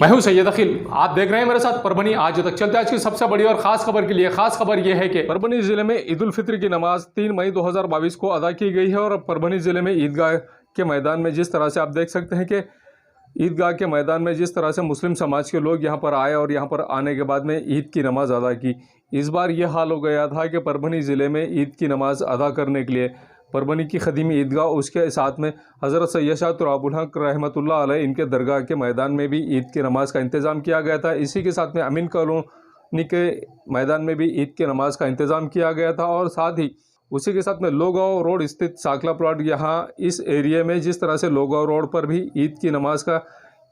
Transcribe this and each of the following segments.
मैं हूं सैयद अखिल, आप देख रहे हैं मेरे साथ परभनी आज तक। चलते आज की सबसे बड़ी और खास खबर के लिए। खास खबर यह है कि परभनी जिले में ईद उल फित्र की नमाज 3 मई 2022 को अदा की गई है। और परभनी जिले में ईदगाह के मैदान में जिस तरह से आप देख सकते हैं कि ईदगाह के मैदान में जिस तरह से मुस्लिम समाज के लोग यहाँ पर आए और यहाँ पर आने के बाद में ईद की नमाज अदा की। इस बार यह हाल हो गया था कि परभनी ज़िले में ईद की नमाज अदा करने के लिए परभनी की खदीमी ईदगाह, उसके साथ में हज़रत सैयद शाह तुराबुल हक रहमतुल्लाह अलैह इनके दरगाह के मैदान में भी ईद की नमाज का इंतज़ाम किया गया था। इसी के साथ में अमीन कॉलोनी के मैदान में भी ईद की नमाज का इंतज़ाम किया गया था। और साथ ही उसी के साथ में लोगांव रोड स्थित साकला प्लॉट, यहाँ इस एरिया में जिस तरह से लोगांव रोड पर भी ईद की नमाज का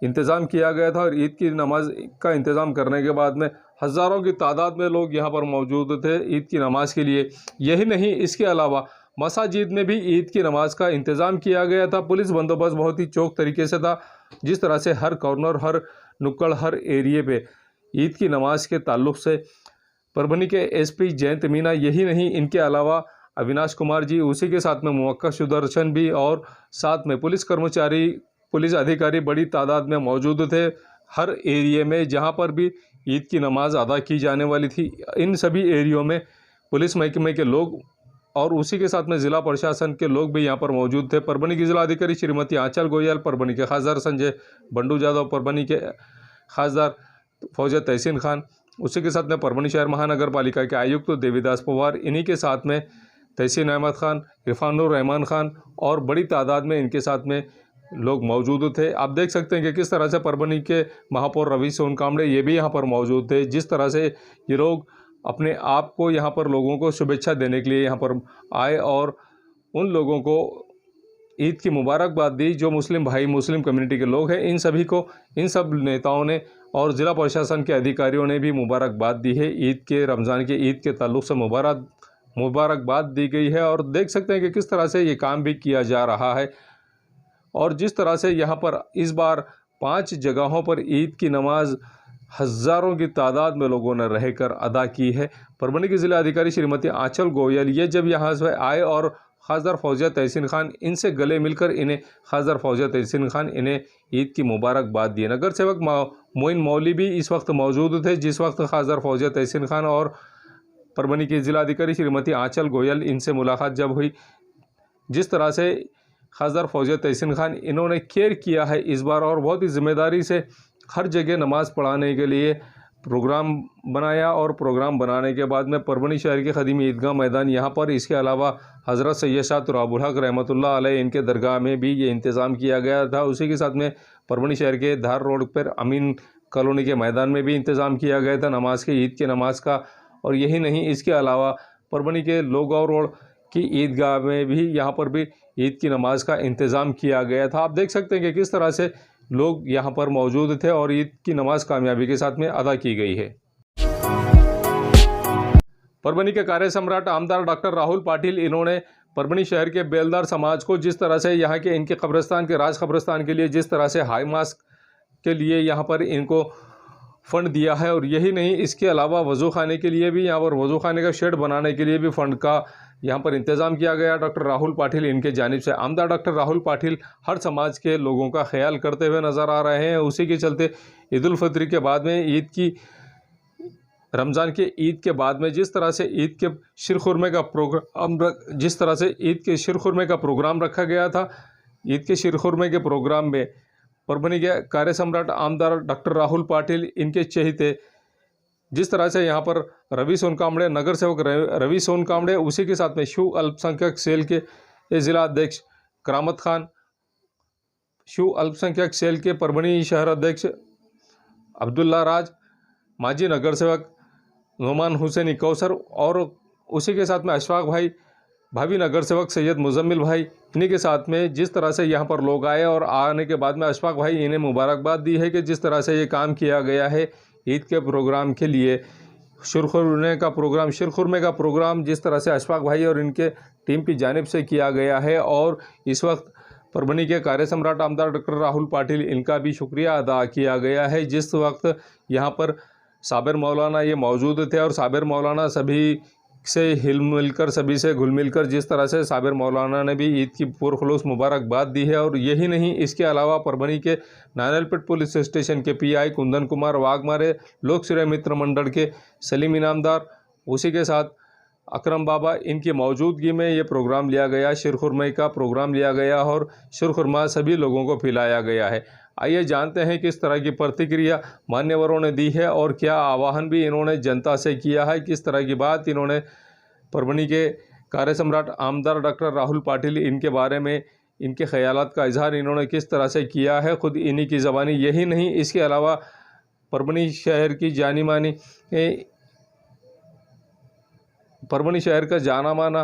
इंतज़ाम किया गया था। और ईद की नमाज का इंतज़ाम करने के बाद में हज़ारों की तादाद में लोग यहाँ पर मौजूद थे ईद की नमाज के लिए। यही नहीं, इसके अलावा मसाजिद में भी ईद की नमाज का इंतज़ाम किया गया था। पुलिस बंदोबस्त बहुत ही चौक तरीके से था। जिस तरह से हर कॉर्नर, हर नुक्कड़, हर एरिए पे ईद की नमाज के ताल्लुक़ से परभनी के एसपी जयंत मीना, यही नहीं इनके अलावा अविनाश कुमार जी, उसी के साथ में मुवक्किल सुदर्शन भी, और साथ में पुलिस कर्मचारी, पुलिस अधिकारी बड़ी तादाद में मौजूद थे हर एरिए में जहां पर भी ईद की नमाज अदा की जाने वाली थी। इन सभी एरियो में पुलिस महकमे के लोग और उसी के साथ में ज़िला प्रशासन के लोग भी यहाँ पर मौजूद थे। परभनी की जिलाधिकारी श्रीमती आंचल गोयल, परभनी के खासदार संजय बंडू यादव, परभनी के खासदार फौजिया तहसीन खान, उसी के साथ में परभनी शहर महानगर पालिका के आयुक्त देवीदास पवार, इन्हीं के साथ में तहसीन अहमद खान, इरफानुर रहमान खान और बड़ी तादाद में इनके साथ में लोग मौजूद थे। आप देख सकते हैं कि किस तरह से परभनी के महापौर रवि सोन कामड़े ये भी यहाँ पर मौजूद थे। जिस तरह से ये लोग अपने आप को यहाँ पर लोगों को शुभेच्छा देने के लिए यहाँ पर आए और उन लोगों को ईद की मुबारकबाद दी। जो मुस्लिम भाई, मुस्लिम कम्युनिटी के लोग हैं, इन सभी को, इन सब नेताओं ने और ज़िला प्रशासन के अधिकारियों ने भी मुबारकबाद दी है। ईद के, रमज़ान के ईद के ताल्लुक़ से मुबारकबाद दी गई है। और देख सकते हैं कि किस तरह से ये काम भी किया जा रहा है। और जिस तरह से यहाँ पर इस बार 5 जगहों पर ईद की नमाज हज़ारों की तादाद में लोगों ने रहकर अदा की है। परभनी की ज़िला अधिकारी श्रीमती आंचल गोयल ये जब यहाँ से आए और खासदार फौजिया तहसीन खान, इनसे गले मिलकर इन्हें खासदार फौजिया तहसीन खान इन्हें ईद की मुबारकबाद दी। नगर सेवक मोइन मौली भी इस वक्त मौजूद थे जिस वक्त खासदार फौजिया तहसीन खान और परभनी की ज़िला अधिकारी श्रीमती आंचल गोयल इनसे मुलाकात जब हुई, जिस तरह से खासदार फौजिया तहसीन खान इन्होंने केयर किया है इस बार और बहुत ही ज़िम्मेदारी से हर जगह नमाज़ पढ़ाने के लिए प्रोग्राम बनाया। और प्रोग्राम बनाने के बाद में परभनी शहर के खदीमी ईदगाह मैदान यहाँ पर, इसके अलावा हज़रत सैयद शाह तुराबुल हक रहमतुल्लाह अलैह इनके दरगाह में भी ये इंतज़ाम किया गया था। उसी के साथ में परभनी शहर के धार रोड पर अमीन कॉलोनी के मैदान में भी इंतज़ाम किया गया था नमाज के, ईद की नमाज का। और यही नहीं, इसके अलावा परभनी के लोगांव रोड की ईदगाह में भी, यहाँ पर भी ईद की नमाज का इंतज़ाम किया गया था। आप देख सकते हैं कि किस तरह से लोग यहाँ पर मौजूद थे और ईद की नमाज कामयाबी के साथ में अदा की गई है। परभनी के कार्य सम्राट आमदार डॉक्टर राहुल पाटिल, इन्होंने परभनी शहर के बेलदार समाज को जिस तरह से यहाँ के इनके कब्रिस्तान के, राज कब्रिस्तान के लिए जिस तरह से हाई मास्क के लिए यहाँ पर इनको फ़ंड दिया है। और यही नहीं, इसके अलावा वज़ू खाने के लिए भी, यहाँ पर वज़ू खाने का शेड बनाने के लिए भी फ़ंड का यहाँ पर इंतज़ाम किया गया। डॉक्टर राहुल पाटिल इनके जानिब से, आमदार डॉक्टर राहुल पाटिल हर समाज के लोगों का ख्याल करते हुए नज़र आ रहे हैं। उसी के चलते ईद उल फित्र के बाद में, ईद की, रमज़ान के ईद के बाद में जिस तरह से ईद के शिरखुरमे का प्रोग्राम, जिस तरह से ईद के शिरखुरमे का प्रोग्राम रखा गया था, ईद के शिरखुरमे के प्रोग्राम में परभनी के कार्य सम्राट आमदार डॉक्टर राहुल पाटिल इनके चहेते जिस तरह से यहाँ पर रवि सोन कामड़े, नगर सेवक रवि सोन कामड़े, उसी के साथ में शिव अल्पसंख्यक सेल के ज़िला अध्यक्ष करामत खान, शिव अल्पसंख्यक सेल के परभनी शहर अध्यक्ष अब्दुल्ला राज, माजी नगर सेवक नोमान हुसैन कौसर और उसी के साथ में अशफाक भाई, भावी नगर सेवक सैयद मुजम्मिल भाई, इन्हीं के साथ में जिस तरह से यहाँ पर लोग आए और आने के बाद में अशफाक भाई इन्हें मुबारकबाद दी है कि जिस तरह से ये काम किया गया है ईद के प्रोग्राम के लिए। शिरखुरमे का प्रोग्राम जिस तरह से अशफाक भाई और इनके टीम की जानिब से किया गया है। और इस वक्त परभनी के कार्य सम्राट आमदार डॉक्टर राहुल पाटिल, इनका भी शुक्रिया अदा किया गया है। जिस वक्त यहाँ पर साबिर मौलाना ये मौजूद थे और साबिर मौलाना सभी से हिल मिलकर सभी से घुल मिलकर जिस तरह से साबिर मौलाना ने भी ईद की पुरखुलूस मुबारकबाद दी है। और यही नहीं, इसके अलावा परभनी के नारियलपेट पुलिस स्टेशन के पीआई कुंदन कुमार वाघमारे, लोक सेवा मित्र मंडल के सलीम इनामदार, उसी के साथ अकरम बाबा, इनकी मौजूदगी में ये प्रोग्राम लिया गया, शीरखुरमे का प्रोग्राम लिया गया और शीरखुरमा सभी लोगों को पिलाया गया है। आइए जानते हैं किस तरह की प्रतिक्रिया मान्यवरों ने दी है और क्या आह्वान भी इन्होंने जनता से किया है, किस तरह की बात इन्होंने परभनी के कार्य सम्राट आमदार डॉक्टर राहुल पाटिल, इनके बारे में इनके ख्यालात का इजहार इन्होंने किस तरह से किया है खुद इन्हीं की ज़बानी। यही नहीं, इसके अलावा परभनी शहर की जानी मानी परभनी शहर का जाना माना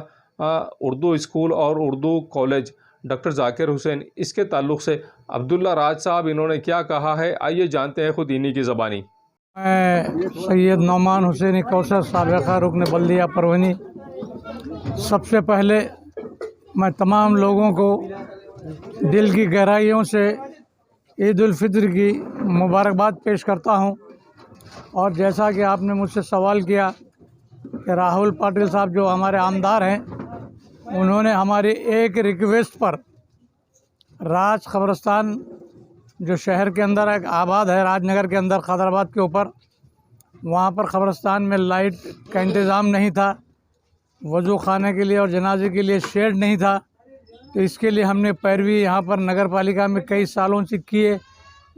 उर्दू स्कूल और उर्दू कॉलेज डॉक्टर जाकिर हुसैन, इसके ताल्लुक़ से अब्दुल्ला राज साहब इन्होंने क्या कहा है, आइए जानते हैं खुद इन्हीं की ज़बानी। मैं सैयद नौमान हुसैन कौसर साबिक़ा रुकन बल्दिया परभनी, सबसे पहले मैं तमाम लोगों को दिल की गहराइयों से ईद उल फित्र की मुबारकबाद पेश करता हूं। और जैसा कि आपने मुझसे सवाल किया कि राहुल पाटिल साहब जो हमारे आमदार हैं, उन्होंने हमारी एक रिक्वेस्ट पर राज खबरस्तान जो शहर के अंदर एक आबाद है, राजनगर के अंदर खैदराबाद के ऊपर, वहाँ पर खबरस्तान में लाइट का इंतज़ाम नहीं था, वज़ू खाने के लिए और जनाजे के लिए शेड नहीं था। तो इसके लिए हमने पैरवी यहाँ पर नगर पालिका में कई सालों से किए,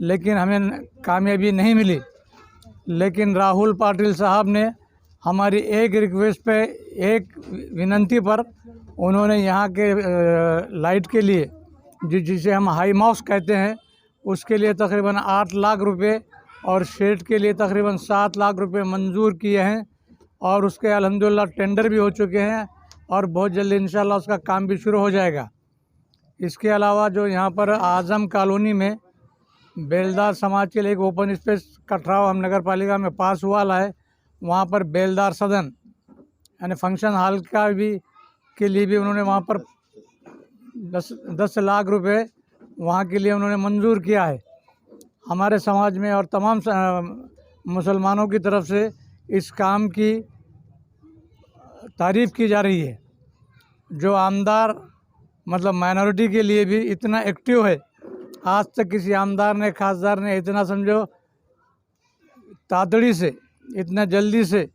लेकिन हमें कामयाबी नहीं मिली। लेकिन राहुल पाटिल साहब ने हमारी एक रिक्वेस्ट पे, एक विनंती पर, उन्होंने यहाँ के लाइट के लिए जिसे हम हाई माउस कहते हैं, उसके लिए तकरीबन 8 लाख रुपए और शेड के लिए तकरीबन 7 लाख रुपए मंजूर किए हैं। और उसके अल्हम्दुलिल्लाह टेंडर भी हो चुके हैं और बहुत जल्द इंशाल्लाह उसका काम भी शुरू हो जाएगा। इसके अलावा जो यहाँ पर आज़म कॉलोनी में बेलदार समाज के लिए एक ओपन स्पेस का ठहराव हम नगर पालिका में पास हुआ है, वहाँ पर बेलदार सदन यानी फंक्शन हॉल का भी के लिए भी उन्होंने वहाँ पर 10 लाख रुपए वहाँ के लिए उन्होंने मंजूर किया है। हमारे समाज में और तमाम मुसलमानों की तरफ से इस काम की तारीफ़ की जा रही है। जो आमदार मतलब माइनॉरिटी के लिए भी इतना एक्टिव है, आज तक किसी आमदार ने, खासदार ने इतना समझो तातड़ी से, इतना जल्दी से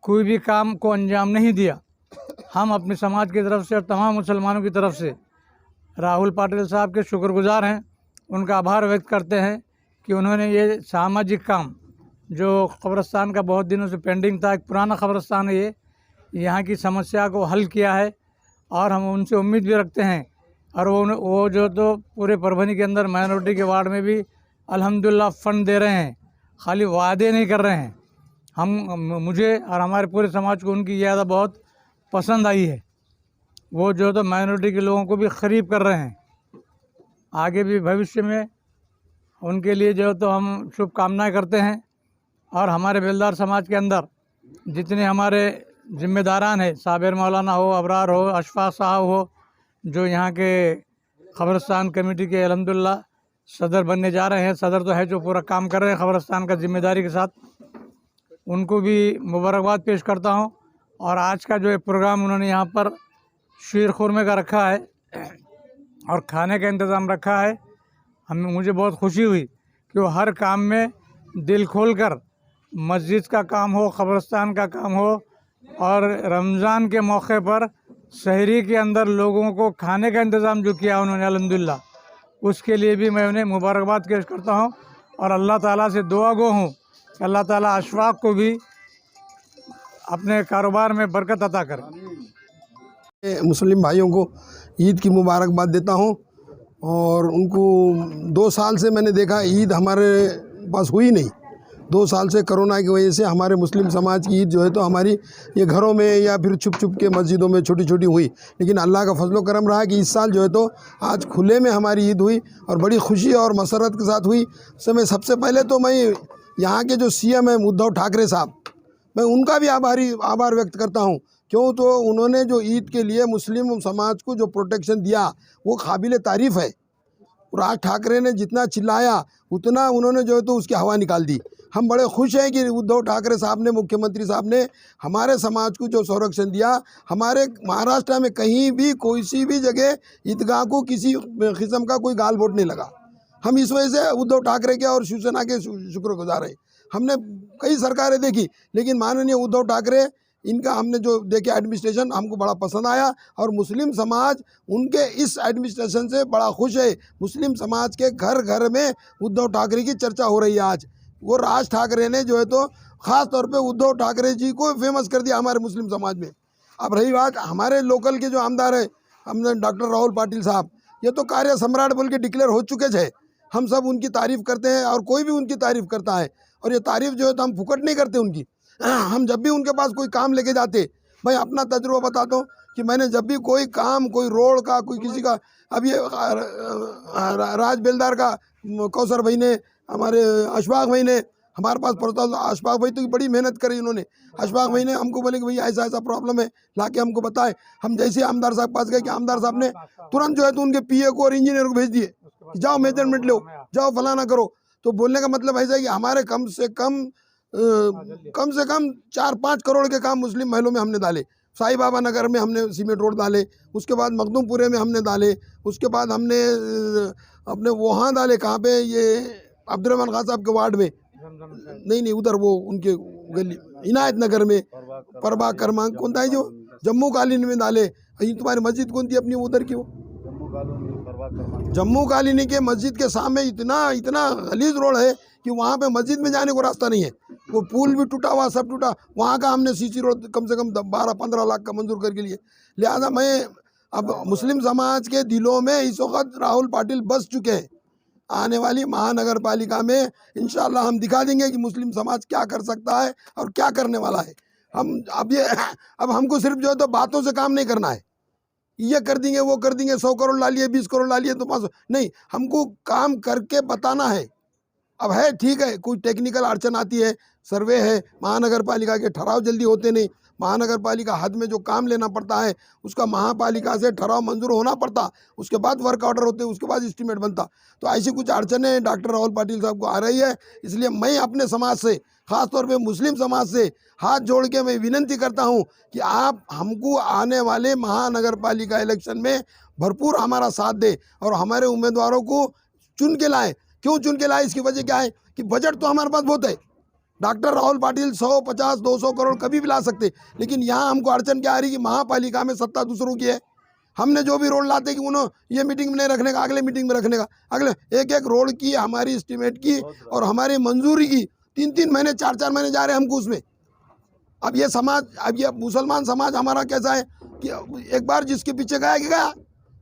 कोई भी काम को अंजाम नहीं दिया। हम अपने समाज की तरफ से और तमाम मुसलमानों की तरफ से राहुल पाटिल साहब के शुक्रगुजार हैं, उनका आभार व्यक्त करते हैं कि उन्होंने ये सामाजिक काम जो कब्रिस्तान का बहुत दिनों से पेंडिंग था, एक पुराना कब्रिस्तान है ये, यहाँ की समस्या को हल किया है। और हम उनसे उम्मीद भी रखते हैं। और वो जो तो पूरे परभनी के अंदर माइनॉरिटी के वार्ड में भी अल्हम्दुलिल्लाह फ़ंड दे रहे हैं, खाली वादे नहीं कर रहे हैं। मुझे और हमारे पूरे समाज को उनकी ये आदत बहुत पसंद आई है। वो जो तो माइनॉरिटी के लोगों को भी क़रीब कर रहे हैं। आगे भी भविष्य में उनके लिए जो तो हम शुभकामनाएं करते हैं। और हमारे बेलदार समाज के अंदर जितने हमारे ज़िम्मेदारान हैं, साबिर मौलाना हो, अबरार हो, अशफाक साहब हो, जो यहाँ के ख़बरस्तान कमेटी के अल्हम्दुलिल्लाह सदर बनने जा रहे हैं, सदर तो है जो पूरा काम कर रहे हैं ख़बरस्तान का ज़िम्मेदारी के साथ, उनको भी मुबारकबाद पेश करता हूँ। और आज का जो प्रोग्राम उन्होंने यहाँ पर शीरखुरमे का रखा है और खाने का इंतज़ाम रखा है, मुझे बहुत खुशी हुई कि वो हर काम में दिल खोल कर, मस्जिद का काम हो, ख़बरस्तान का काम हो, और रमज़ान के मौके पर शहरी के अंदर लोगों को खाने का इंतज़ाम जो किया उन्होंने अल्हम्दुलिल्लाह, उसके लिए भी मैं उन्हें मुबारकबाद पेश करता हूँ। और अल्लाह ताला से दुआ गो हूँ कि अल्लाह ताला अशफाक को भी अपने कारोबार में बरकत अता करे। मुस्लिम भाइयों को ईद की मुबारकबाद देता हूँ। और उनको 2 साल से मैंने देखा ईद हमारे पास हुई नहीं। 2 साल से कोरोना की वजह से हमारे मुस्लिम समाज की ईद जो है तो हमारी ये घरों में या फिर छुप छुप के मस्जिदों में छोटी छोटी हुई। लेकिन अल्लाह का फजलो करम रहा कि इस साल जो है तो आज खुले में हमारी ईद हुई और बड़ी खुशी और मसरत के साथ हुई। सबसे पहले तो मैं यहाँ के जो सीएम हैं उद्धव ठाकरे साहब, मैं उनका भी आभार व्यक्त करता हूँ। क्यों तो उन्होंने जो ईद के लिए मुस्लिम समाज को जो प्रोटेक्शन दिया वो काबिल तारीफ़ है। राज ठाकरे ने जितना चिल्लाया उतना उन्होंने जो है तो उसकी हवा निकाल दी। हम बड़े खुश हैं कि उद्धव ठाकरे साहब ने, मुख्यमंत्री साहब ने हमारे समाज को जो संरक्षण दिया। हमारे महाराष्ट्र में कहीं भी कोई सी भी जगह ईदगाह को किसी किस्म का कोई गाल वोट नहीं लगा। हम इस वजह से उद्धव ठाकरे के और शिवसेना के शुक्रगुजार हैं। हमने कई सरकारें देखी, लेकिन माननीय उद्धव ठाकरे, इनका हमने जो देखे एडमिनिस्ट्रेशन हमको बड़ा पसंद आया और मुस्लिम समाज उनके इस एडमिनिस्ट्रेशन से बड़ा खुश है। मुस्लिम समाज के घर घर में उद्धव ठाकरे की चर्चा हो रही है। आज वो राज ठाकरे ने जो है तो ख़ास तौर पे उद्धव ठाकरे जी को फेमस कर दिया हमारे मुस्लिम समाज में। अब रही बात हमारे लोकल के जो आमदार है, हमने डॉक्टर राहुल पाटिल साहब, ये तो कार्य सम्राट बोल के डिक्लेयर हो चुके थे। हम सब उनकी तारीफ़ करते हैं और कोई भी उनकी तारीफ़ करता है, और ये तारीफ़ जो है तो हम फुकट नहीं करते उनकी। हम जब भी उनके पास कोई काम लेके जाते, मैं अपना तजुर्बा बताता हूँ कि मैंने जब भी कोई काम, कोई रोड का, कोई किसी का, अब ये राज बेलदार का कौसर भाई ने, हमारे अशफाक भाई ने हमारे पास पहुँचा। अशफाक भाई तो बड़ी मेहनत करी इन्होंने। अशफाक भाई ने हमको बोले कि भैया ऐसा ऐसा प्रॉब्लम है, लाके हमको बताए। हम जैसे आमदार साहब पास गए कि आमदार साहब ने तुरंत जो है तो उनके पीए को और इंजीनियर को भेज दिए, जाओ मेजरमेंट लो, जाओ फलाना करो। तो बोलने का मतलब ऐसा है कि हमारे कम से कम 4-5 करोड़ के काम मुस्लिम महलों में हमने डाले। साई बाबा नगर में हमने सीमेंट रोड डाले, उसके बाद मखदूमपुरे में हमने डाले, उसके बाद हमने अपने वहाँ डाले, कहाँ पे, ये अब्दुलरहमान खान साहब के वार्ड में, नहीं उधर वो उनके गली इनायत नगर में, परबा क्रमांक कौन था जो जम्मू कॉलोनी में डाले। तुम्हारी मस्जिद कौन थी अपनी उधर की, वो जम्मू कॉलोनी के मस्जिद के सामने इतना गलीज रोड है कि वहाँ पे मस्जिद में जाने को रास्ता नहीं है। वो पुल भी टूटा हुआ, सब टूटा। वहाँ का हमने सीसी रोड कम से कम 12-15 लाख का मंजूर करके लिए। लिहाजा मैं अब मुस्लिम समाज के दिलों में इस वक्त राहुल पाटिल बस चुके हैं। आने वाली महानगर पालिका में इंशाल्लाह हम दिखा देंगे कि मुस्लिम समाज क्या कर सकता है और क्या करने वाला है। हम अब हमको सिर्फ जो है तो बातों से काम नहीं करना है, ये कर देंगे वो कर देंगे, 100 करोड़ ला लिए, 20 करोड़ ला लिए तो 500 नहीं, हमको काम करके बताना है। अब है ठीक है, कोई टेक्निकल अड़चन आती है, सर्वे है, महानगर पालिका के ठहराव जल्दी होते नहीं, महानगर पालिका हद में जो काम लेना पड़ता है उसका महापालिका से ठहराव मंजूर होना पड़ता, उसके बाद वर्क ऑर्डर होते, उसके बाद एस्टीमेट बनता। तो ऐसी कुछ अड़चनें डॉक्टर राहुल पाटिल साहब को आ रही है। इसलिए मैं अपने समाज से, ख़ास तौर पे मुस्लिम समाज से हाथ जोड़ के मैं विनती करता हूं कि आप हमको आने वाले महानगर पालिका इलेक्शन में भरपूर हमारा साथ दें और हमारे उम्मीदवारों को चुन के लाएँ। क्यों चुन के लाए, इसकी वजह क्या है कि बजट तो हमारे पास बहुत है। डॉक्टर राहुल पाटिल 100, 50, 200 करोड़ कभी भी ला सकते, लेकिन यहाँ हमको अड़चन क्या आ रही कि महापालिका में सत्ता दूसरों की है। हमने जो भी रोड लाते कि उन्होंने ये मीटिंग में नहीं रखने का, अगले मीटिंग में रखने का, अगले एक रोड की हमारी एस्टीमेट की और हमारी मंजूरी की 3-3 महीने 4-4 महीने जा रहे हैं हमको उसमें। अब ये समाज, अब ये मुसलमान समाज हमारा कैसा है कि एक बार जिसके पीछे गया कि गया।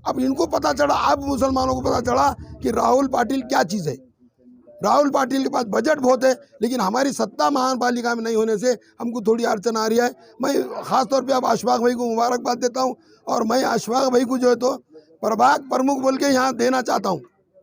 अब इनको पता चला, अब मुसलमानों को पता चला कि राहुल पाटिल क्या चीज़ है। राहुल पाटिल के पास बजट बहुत है, लेकिन हमारी सत्ता महापालिका में नहीं होने से हमको थोड़ी अड़चन आ रही है। मैं ख़ास तौर पे अब अशफाक भाई को मुबारकबाद देता हूं और मैं अशफाक भाई को जो है तो प्रभाग प्रमुख बोल के यहाँ देना चाहता हूं।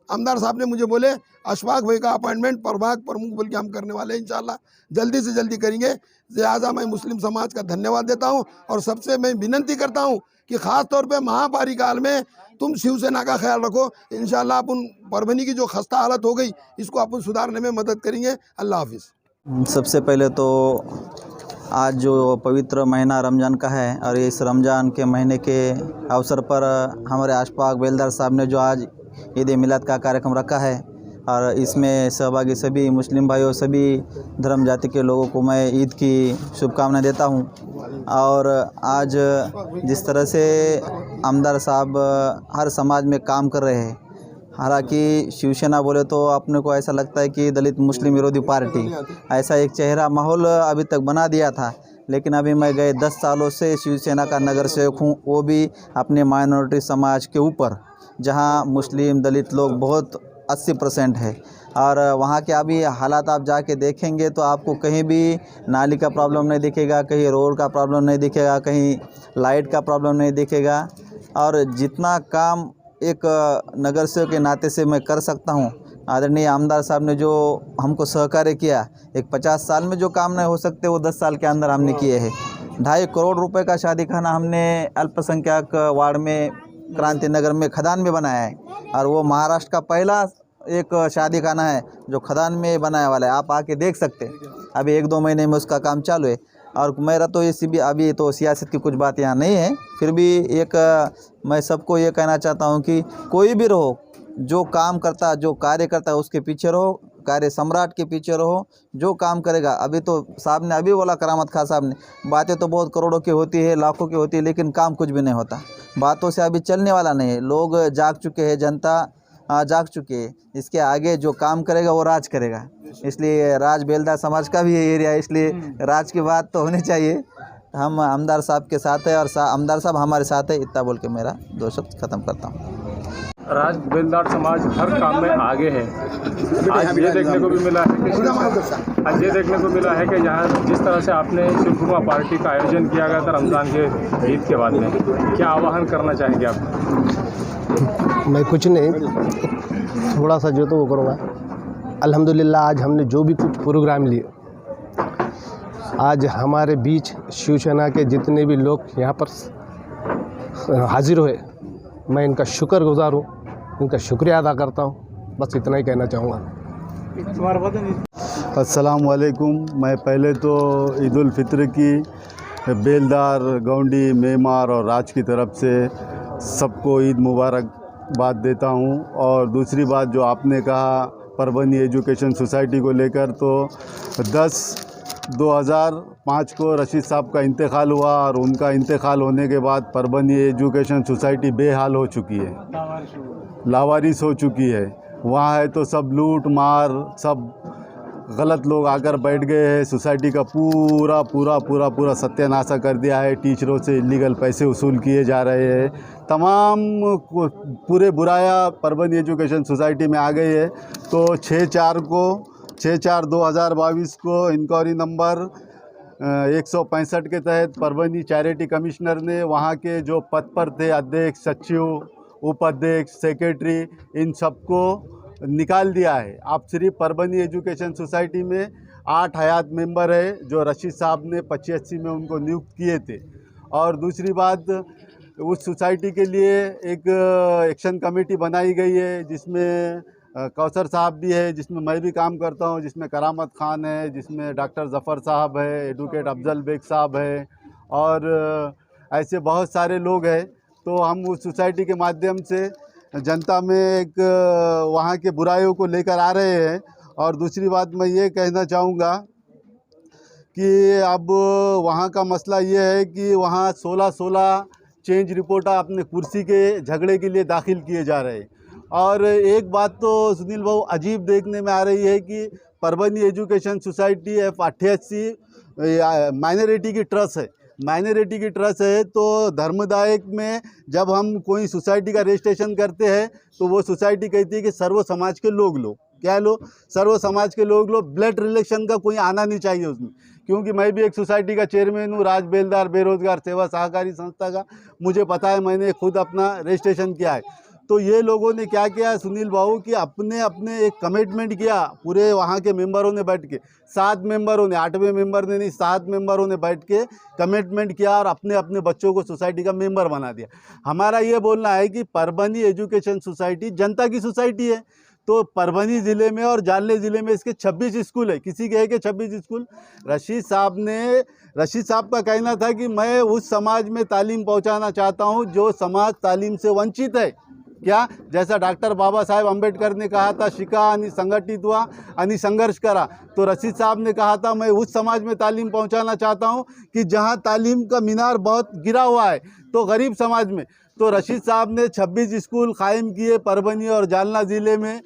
आमदार साहब ने मुझे बोले अशफाक भाई का अपॉइंटमेंट प्रभाग प्रमुख बोल के हम करने वाले हैं, इंशाल्लाह जल्दी से जल्दी करेंगे। लिहाजा मैं मुस्लिम समाज का धन्यवाद देता हूँ और सबसे मैं विनती करता हूँ कि ख़ास तौर पे महापालिका में तुम शिवसेना का ख्याल रखो। इंशाल्लाह अपन परभनी की जो खस्ता हालत हो गई इसको अपन सुधारने में मदद करेंगे। अल्लाह हाफिज़। सबसे पहले तो आज जो पवित्र महीना रमज़ान का है और इस रमज़ान के महीने के अवसर पर हमारे अशफाक बेलदार साहब ने जो आज ईद मिलाद का कार्यक्रम रखा है और इसमें सहभागी सभी मुस्लिम भाइयों, सभी धर्म जाति के लोगों को मैं ईद की शुभकामनाएं देता हूं। और आज जिस तरह से आमदार साहब हर समाज में काम कर रहे हैं, हालांकि शिवसेना बोले तो अपने को ऐसा लगता है कि दलित मुस्लिम विरोधी पार्टी, ऐसा एक चेहरा माहौल अभी तक बना दिया था। लेकिन अभी मैं गए 10 सालों से शिवसेना का नगर सेवक हूँ, वो भी अपने माइनॉरिटी समाज के ऊपर, जहाँ मुस्लिम दलित लोग बहुत 80% है। और वहाँ के अभी हालात आप जाके देखेंगे तो आपको कहीं भी नाली का प्रॉब्लम नहीं दिखेगा, कहीं रोड का प्रॉब्लम नहीं दिखेगा, कहीं लाइट का प्रॉब्लम नहीं दिखेगा। और जितना काम एक नगर सेवक के नाते से मैं कर सकता हूँ, आदरणीय आमदार साहब ने जो हमको सहकार्य किया, एक 50 साल में जो काम नहीं हो सकते वो 10 साल के अंदर हमने किए हैं। 2.5 करोड़ रुपए का शादी खाना हमने अल्पसंख्यक वार्ड में क्रांति नगर में खदान में बनाया है, और वो महाराष्ट्र का पहला एक शादी खाना है जो खदान में बनाने वाला है। आप आके देख सकते हैं, अभी 1-2 महीने में उसका काम चालू है। और मेरा तो इसी भी अभी तो सियासत की कुछ बात यहाँ नहीं है, फिर भी एक मैं सबको ये कहना चाहता हूँ कि कोई भी रहो, जो काम करता, जो कार्य करता है उसके पीछे रहो, कार्य सम्राट के पीछे रहो, जो काम करेगा। अभी तो साहब ने अभी बोला, करामत खान साहब ने, बातें तो बहुत करोड़ों की होती है, लाखों की होती है, लेकिन काम कुछ भी नहीं होता। बातों से अभी चलने वाला नहीं है। लोग जाग चुके हैं, जनता जाग चुके हैं। इसके आगे जो काम करेगा वो राज करेगा। इसलिए राज बेलदार समाज का भी एरिया है, इसलिए राज की बात तो होनी चाहिए। हम आमदार साहब के साथ है और आमदार साहब हमारे साथ है। इतना बोल के मेरा 2 शब्द खत्म करता हूँ। राज बेलदार समाज हर काम में आगे है। आज ये देखने को भी मिला है कि यहाँ जिस तरह से आपने शिवकुमा पार्टी का आयोजन किया गया था रमज़ान के ईद के बाद में, क्या आह्वान करना चाहेंगे आप? मैं कुछ नहीं, थोड़ा सा जो तो वो करूँगा। अल्हम्दुलिल्लाह आज हमने जो भी कुछ प्रोग्राम लिए, आज हमारे बीच शिवसेना के जितने भी लोग यहाँ पर हाजिर हुए, मैं इनका शुक्रगुजार हूँ, इनका शुक्रिया अदा करता हूँ। बस इतना ही कहना चाहूँगा। अस्सलाम वालेकुम। मैं पहले तो ईद उल फित्र की बेलदार, गौंडी, मेमार और राज की तरफ से सबको ईद मुबारकबाद देता हूँ। और दूसरी बात जो आपने कहा परभनी एजुकेशन सोसाइटी को लेकर, तो 10/2005 को रशीद साहब का इंतकाल हुआ और उनका इंतकाल होने के बाद परभनी एजुकेशन सोसाइटी बेहाल हो चुकी है, लावारिस हो चुकी है। वहाँ है तो सब लूट मार, सब गलत लोग आकर बैठ गए हैं। सोसाइटी का पूरा सत्यानाशा कर दिया है। टीचरों से इलीगल पैसे वसूल किए जा रहे हैं। तमाम पूरे बुराया परभनी एजुकेशन सोसाइटी में आ गई है। तो 6/4/2022 को इंक्वायरी नंबर 165 के तहत परभनी चैरिटी कमिश्नर ने वहाँ के जो पद पर थे, अध्यक्ष, सचिव, उपाध्यक्ष, सेक्रेटरी, इन सबको निकाल दिया है। आप सिर्फ परभनी एजुकेशन सोसाइटी में 8 हयात मेंबर है जो रशीद साहब ने 85 में उनको नियुक्त किए थे। और दूसरी बात, उस सोसाइटी के लिए एक एक्शन कमेटी बनाई गई है जिसमें कौसर साहब भी है, जिसमें मैं भी काम करता हूं, जिसमें करामत खान है, जिसमें डॉक्टर ज़फ़र साहब है, एडवोकेट अफजल बेग साहब है और ऐसे बहुत सारे लोग हैं। तो हम उस सोसाइटी के माध्यम से जनता में एक वहाँ के बुराइयों को लेकर आ रहे हैं। और दूसरी बात मैं ये कहना चाहूँगा कि अब वहाँ का मसला ये है कि वहाँ 16 चेंज रिपोर्टर अपने कुर्सी के झगड़े के लिए दाखिल किए जा रहे हैं। और एक बात तो सुनील भाऊ अजीब देखने में आ रही है कि Parbhani education society F88 minority की ट्रस्ट है। माइनॉरिटी की ट्रस्ट है तो धर्मदायक में जब हम कोई सोसाइटी का रजिस्ट्रेशन करते हैं तो वो सोसाइटी कहती है कि सर्व समाज के लोग लो, क्या लो, सर्व समाज के लोग लो। ब्लड रिलेशन का कोई आना नहीं चाहिए उसमें, क्योंकि मैं भी एक सोसाइटी का चेयरमैन हूँ, राज बेलदार बेरोजगार सेवा सहकारी संस्था का। मुझे पता है, मैंने खुद अपना रजिस्ट्रेशन किया है। तो ये लोगों ने क्या किया सुनील बाबू कि अपने एक कमिटमेंट किया, पूरे वहाँ के मेंबरों ने बैठ के, 7 मेंबरों ने, 8वें मेंबर ने नहीं, 7 मेंबरों ने बैठ के कमिटमेंट किया और अपने बच्चों को सोसाइटी का मेंबर बना दिया। हमारा ये बोलना है कि परभनी एजुकेशन सोसाइटी जनता की सोसाइटी है। तो परभनी ज़िले में और जालने ज़िले में इसके 26 स्कूल है। किसी के है कि 26 स्कूल? रशीद साहब का कहना था कि मैं उस समाज में तालीम पहुँचाना चाहता हूँ जो समाज तालीम से वंचित है। क्या, जैसा डॉक्टर बाबा साहेब अम्बेडकर ने कहा था, शिका आणि संगठित हुआ आणि संघर्ष करा, तो रशीद साहब ने कहा था मैं उस समाज में तालीम पहुंचाना चाहता हूं कि जहां तालीम का मीनार बहुत गिरा हुआ है, तो गरीब समाज में। तो रशीद साहब ने 26 स्कूल कायम किए परभनी और जालना ज़िले में,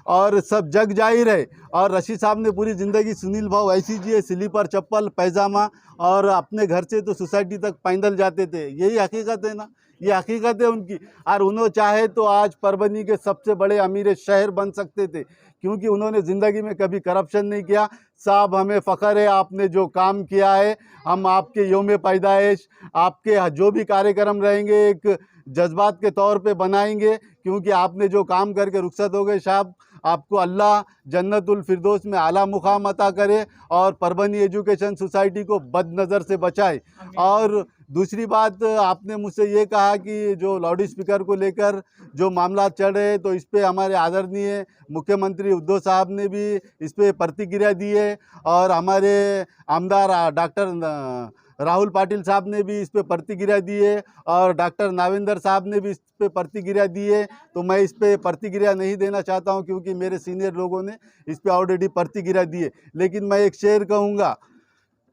और सब जग जाहिर है। और रशीद साहब ने पूरी ज़िंदगी सुनील भाव ऐसी जिए, स्लीपर, चप्पल, पैजामा, और अपने घर से तो सोसाइटी तक पैदल जाते थे। यही हकीकत है ना, ये हकीकत है उनकी। और उन्होंने चाहे तो आज परभनी के सबसे बड़े अमीर शहर बन सकते थे, क्योंकि उन्होंने ज़िंदगी में कभी करप्शन नहीं किया। साहब, हमें फ़ख्र है आपने जो काम किया है। हम आपके योम पैदाइश, आपके जो भी कार्यक्रम रहेंगे एक जज्बात के तौर पे बनाएंगे, क्योंकि आपने जो काम करके रुखसत हो गए। साहब, आपको अल्लाह जन्नतुल फिरदौस में आला मुकाम अता करे और परभनी एजुकेशन सोसाइटी को बदनज़र से बचाए। और दूसरी बात, आपने मुझसे ये कहा कि जो लाउड स्पीकर को लेकर जो मामला चल रहे हैं, तो इस पे हमारे आदरणीय मुख्यमंत्री उद्धव साहब ने भी इस पे प्रतिक्रिया दी है और हमारे आमदार डॉक्टर राहुल पाटिल साहब ने भी इस पे प्रतिक्रिया दी है और डॉक्टर नाविंदर साहब ने भी इस पे प्रतिक्रिया दी है। तो मैं इस पे प्रतिक्रिया नहीं देना चाहता हूं क्योंकि मेरे सीनियर लोगों ने इस पे ऑलरेडी प्रतिक्रिया दी है। लेकिन मैं एक शेर कहूँगा,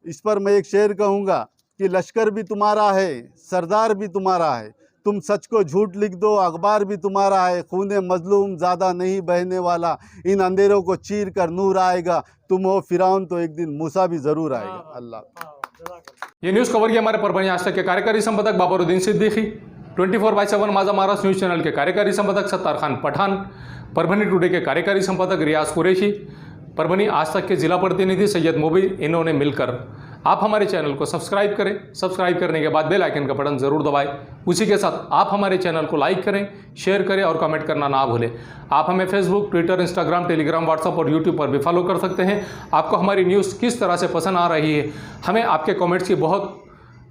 इस पर मैं एक शेर कहूँगा कि लश्कर भी तुम्हारा है, सरदार भी तुम्हारा है, तुम सच को झूठ लिख दो, अखबार भी तुम्हारा है, खूने मजलूम ज़्यादा नहीं बहने वाला, इन अंधेरों को चीर कर नूर आएगा, तुम हो फिरौन तो एक दिन मूसा भी ज़रूर आएगा। अल्लाह। ये न्यूज़ कवर किया हमारे परभणी आज तक के कार्यकारी संपादक बाबरुद्दीन सिद्दीकी, 24/7 माझा महाराष्ट्र न्यूज़ चैनल के कार्यकारी संपादक सत्तार खान पठान, परभणी टुडे के कार्यकारी संपादक रियाज कुरैशी, परभणी आज तक के जिला प्रतिनिधि सैयद मुबीन, इन्होंने मिलकर आप हमारे चैनल को सब्सक्राइब करें। सब्सक्राइब करने के बाद बेल आइकन का बटन ज़रूर दबाएं। उसी के साथ आप हमारे चैनल को लाइक करें, शेयर करें और कमेंट करना ना भूलें। आप हमें Facebook, Twitter, Instagram, Telegram, WhatsApp और यूट्यूब पर भी फॉलो कर सकते हैं। आपको हमारी न्यूज़ किस तरह से पसंद आ रही है, हमें आपके कॉमेंट्स की बहुत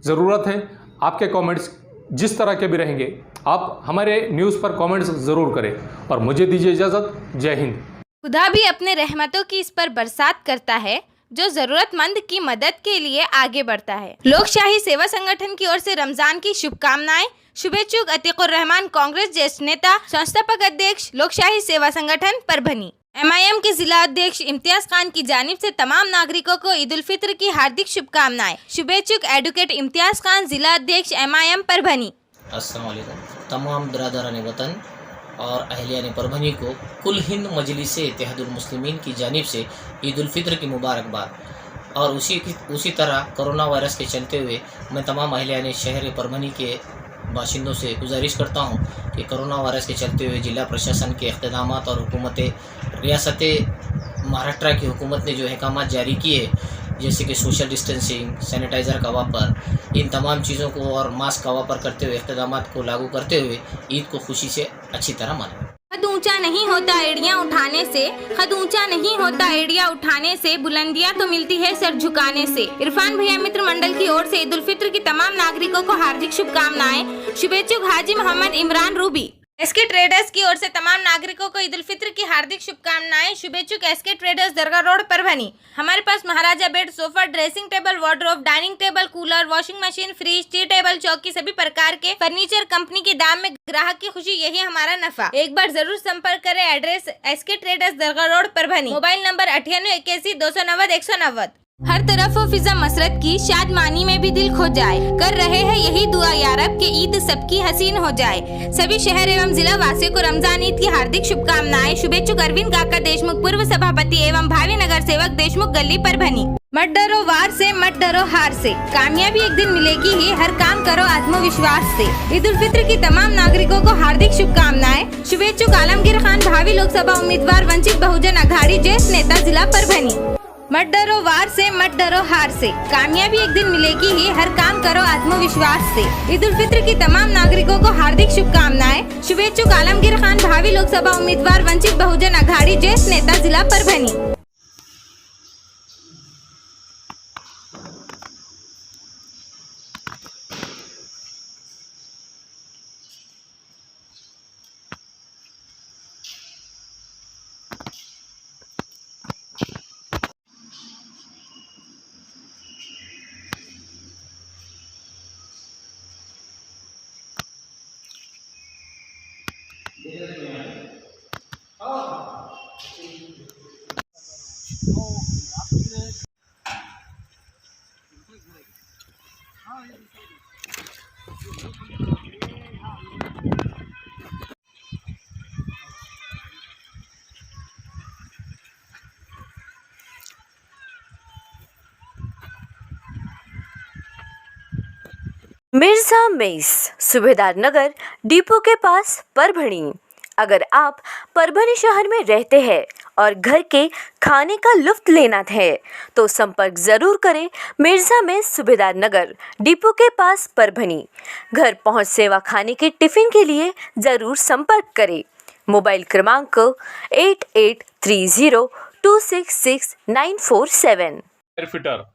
ज़रूरत है। आपके कॉमेंट्स जिस तरह के भी रहेंगे, आप हमारे न्यूज़ पर कॉमेंट्स ज़रूर करें और मुझे दीजिए इजाज़त। जय हिंद। खुदा भी अपने रहमतों की इस पर बरसात करता है जो जरूरतमंद की मदद के लिए आगे बढ़ता है। लोकशाही सेवा संगठन की ओर से रमजान की शुभकामनाएं। शुभेच्छुक अतीकुर रहमान, कांग्रेस ज्येष्ठ नेता, संस्थापक अध्यक्ष, लोकशाही सेवा संगठन परभणी। MIM के जिला अध्यक्ष इम्तियाज खान की जानिब से तमाम नागरिकों को ईद उल फित्र की हार्दिक शुभकामनाएं। शुभेच्छुक एडवोकेट इम्तियाज खान, जिला अध्यक्ष MIM परभणी। अस्सलाम वालेकुम तमाम बिरादरान वतन और अहलियान परभनी को कुल हिंद मजलिस इत्तेहादुल मुस्लिमीन की जानिब से ईद उल फित्र की मुबारकबाद। और उसी तरह कोरोना वायरस के चलते हुए मैं तमाम अहलियान शहर परभनी के बाशिंदों से गुजारिश करता हूं कि कोरोना वायरस के चलते हुए जिला प्रशासन के इक़्तिदाम और हुकूमत रियासत महाराष्ट्र की हुकूमत ने जो अहकाम जारी किए, जैसे कि सोशल डिस्टेंसिंग, सैनिटाइज़र का वापर, इन तमाम चीज़ों को और मास्क का वापर करते हुए इक़्तिदाम को लागू करते हुए ईद को खुशी से अच्छी तरह मनाएं। कद ऊंचा नहीं होता एड़ियां उठाने से, कद ऊंचा नहीं होता एड़ियां उठाने से, बुलंदियां तो मिलती है सर झुकाने से। इरफान भैया मित्र मंडल की ओर से ईद उल फित्र की तमाम नागरिकों को हार्दिक शुभकामनाएं। शुभेच्छुक हाजी मोहम्मद इमरान रूबी। SK ट्रेडर्स की ओर से तमाम नागरिकों को ईद उल फित्र की हार्दिक शुभकामनाएं। शुभेच्छुक SK traders Dargah road Parbhani. हमारे पास Maharaja bed, sofa, dressing table, wardrobe, dining table, cooler, washing machine, fridge, tea table, चौकी, सभी प्रकार के फर्नीचर कंपनी के दाम में ग्राहक की खुशी, यही हमारा नफा। एक बार जरूर संपर्क करें। Address SK traders Dargah road Parbhani. Mobile number 9881 290 190। हर तरफ हो फिजा मसरत की, शादमानी में भी दिल खो जाए। कर रहे हैं यही दुआ या रब कि ईद सबकी हसीन हो जाए। सभी शहर एवं जिला वासियों को रमजान ईद की हार्दिक शुभकामनाएं। शुभेच्छुक अरविंद काका देशमुख, पूर्व सभापति एवं भावी नगर सेवक, देशमुख गली परभणी। मत डरो वार से, मत डरो हार से, कामयाबी एक दिन मिलेगी ही, हर काम करो आत्मविश्वास से। ईद उल फित्र की तमाम नागरिकों को हार्दिक शुभकामनाएं। शुभेच्छुक आलमगीर खान, भावी लोकसभा उम्मीदवार, वंचित बहुजन अघाड़ी, ज्येष्ठ नेता, जिला परभणी। मत डरो वार से, मत डरो हार से, कामयाबी एक दिन मिलेगी ही, हर काम करो आत्मविश्वास से। ईद उल फित्र की तमाम नागरिकों को हार्दिक शुभकामनाएं। शुभेच्छुक आलमगीर खान, भावी लोकसभा उम्मीदवार, वंचित बहुजन अघाड़ी, ज्येष्ठ नेता, जिला परभणी। मिर्जा मेस, सूबेदार नगर, डिपो के पास, परभणी। अगर आप परभणी शहर में रहते हैं और घर के खाने का लुत्फ लेना है तो संपर्क ज़रूर करें। मिर्जा मेस, सूबेदार नगर, डिपो के पास, परभणी। घर पहुंच सेवा खाने के टिफ़िन के लिए ज़रूर संपर्क करें। मोबाइल क्रमांक 8830266947। एयरफिटर,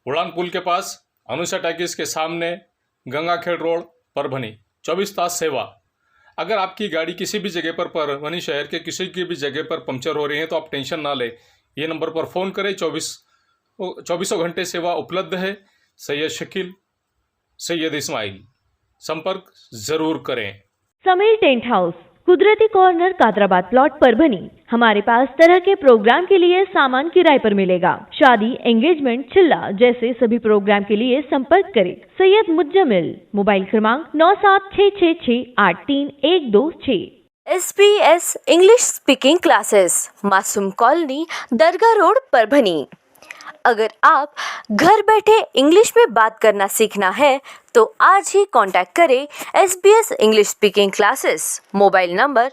उड़ान पुल के पास, अनुषा टैकिस के सामने, गंगाखेड़ रोड, परभनी। 24 तास सेवा। अगर आपकी गाड़ी किसी भी जगह पर परभनी शहर के किसी की भी जगह पर पंक्चर हो रही है तो आप टेंशन ना लें, ये नंबर पर फ़ोन करें। 24 घंटे सेवा उपलब्ध है। सैयद शकील, सैयद इस्माइल, संपर्क ज़रूर करें। समीर टेंट हाउस, कुदरती कॉर्नर, कादराबाद प्लॉट, परभनी। हमारे पास तरह के प्रोग्राम के लिए सामान किराए पर मिलेगा। शादी, एंगेजमेंट, चिल्ला जैसे सभी प्रोग्राम के लिए संपर्क करें। सैयद मुज्जमिल, मोबाइल क्रमांक 9766683126। SBS इंग्लिश स्पीकिंग क्लासेस, मासूम कॉलोनी, दरगाह रोड, परभनी। अगर आप घर बैठे इंग्लिश में बात करना सीखना है तो आज ही कांटेक्ट करें SBS English speaking classes. Mobile number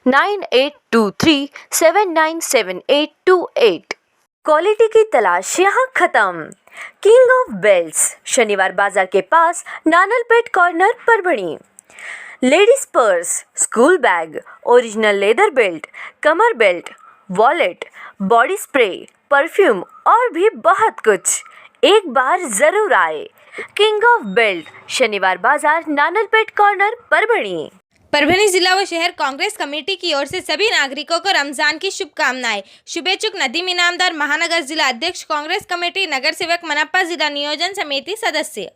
9823797828। Quality की तलाश यहाँ खत्म। किंग ऑफ बेल्ट्स, शनिवार बाजार के पास, Nanalpet corner, Parbhani. Ladies purse, school bag, original leather belt, कमर belt, wallet, body spray, perfume और भी बहुत कुछ। एक बार जरूर आए। किंग ऑफ बेल्ट, शनिवार बाजार, नानलपेट कॉर्नर, परभणी। परभणी जिला व शहर कांग्रेस कमेटी की ओर से सभी नागरिकों को रमजान की शुभकामनाएं। शुभेच्छुक नदीम इनामदार, महानगर जिला अध्यक्ष, कांग्रेस कमेटी, नगर सेवक मनप्पा, जिला नियोजन समिति सदस्य।